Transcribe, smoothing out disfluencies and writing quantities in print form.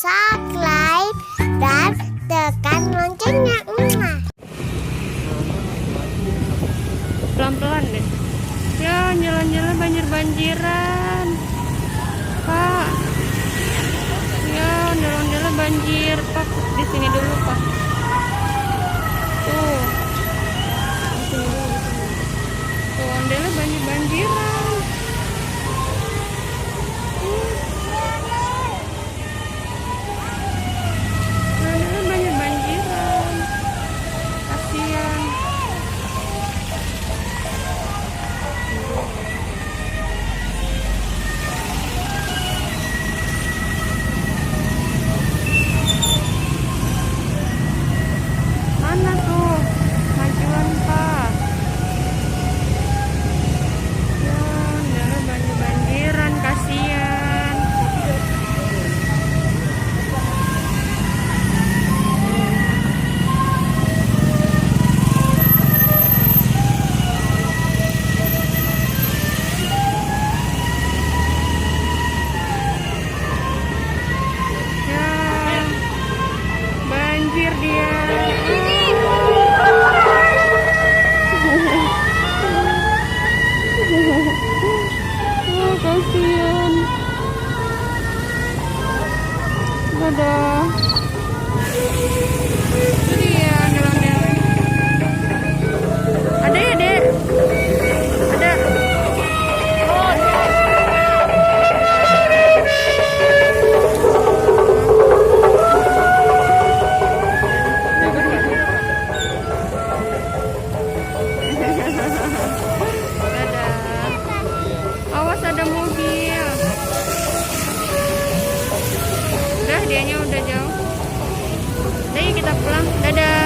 subscribe dan tekan loncengnya. Pelan-pelan deh. Ya, jalan-jalan banjir-banjiran. Pak. Ya, jalan-jalan banjir. Pak, di sini dulu, Pak. Tuh. Di sini dulu, di sini. Tuh, ondela banjir-banjiran. Ondela banjir-banjiran. Kasihan. Mana tuh majuan Pak? Ya, udah banjir-banjiran, kasihan. Ya, banjir dia. Oh, kasihan. Dadah. Itu dia ondel-ondel. Ada ya, Dek? Ada. Dadah. Awas ada mobil. Udah, dianya udah jauh. Udah, yuk kita pulang. Dadah.